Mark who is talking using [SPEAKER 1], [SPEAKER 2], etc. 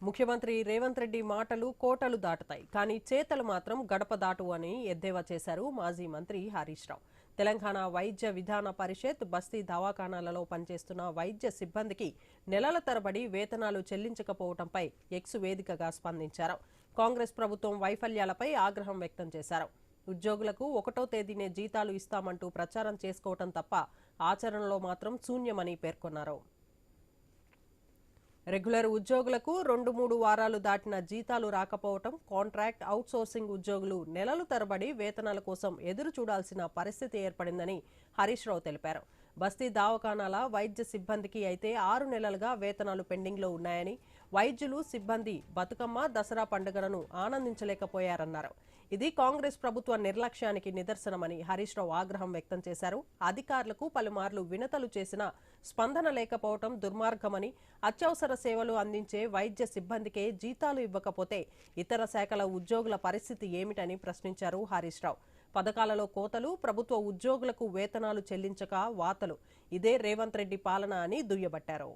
[SPEAKER 1] ముఖ్యమంత్రి రేవంత్ రెడ్డి మాటలు కోటలు దాటుతాయి, కానీ చేతలు మాత్రం గడప దాటు అని ఎద్దేవా చేశారు మాజీ మంత్రి హరీష్ రావు. తెలంగాణ వైద్య విధాన పరిషత్ బస్తీ దవాఖానాలలో పనిచేస్తున్న వైద్య సిబ్బందికి నెలల తరబడి వేతనాలు చెల్లించకపోవడంపై ఎక్స్ వేదికగా స్పందించారు. కాంగ్రెస్ ప్రభుత్వం వైఫల్యాలపై ఆగ్రహం వ్యక్తం చేశారు. ఉద్యోగులకు 1వ తేదీనే జీతాలు ఇస్తామంటూ ప్రచారం చేసుకోవటం తప్ప ఆచరణలో మాత్రం శూన్యమని పేర్కొన్నారు. రెగ్యులర్ ఉద్యోగులకు 2-3 వారాలు దాటిన జీతాలు రాకపోవటం, కాంట్రాక్ట్ అవుట్సోర్సింగ్ ఉద్యోగులు నెలలు తరబడి వేతనాల కోసం ఎదురు చూడాల్సిన పరిస్థితి ఏర్పడిందని హరీష్ రావు తెలిపారు. బస్తీ దవాఖానాల వైద్య సిబ్బందికి అయితే 6 నెలలుగా వేతనాలు పెండింగ్లో ఉన్నాయని, వైద్యులు సిబ్బంది బతుకమ్మ దసరా పండుగలను ఆనందించలేకపోయారన్నారు. ఇది కాంగ్రెస్ ప్రభుత్వ నిర్లక్ష్యానికి నిదర్శనమని హరీష్ రావు ఆగ్రహం వ్యక్తం చేశారు. అధికారులకు పలుమార్లు వినతులు చేసినా స్పందన లేకపోవడం దుర్మార్గమని, అత్యవసర సేవలు అందించే వైద్య సిబ్బందికే జీతాలు ఇవ్వకపోతే ఇతర శాఖల ఉద్యోగుల పరిస్థితి ఏమిటని ప్రశ్నించారు హరీష్ రావు. పథకాలలో కోతలు, ప్రభుత్వ ఉద్యోగులకు వేతనాలు చెల్లించక వాతలు, ఇదే రేవంత్ రెడ్డి పాలన అని దుయ్యబట్టారు.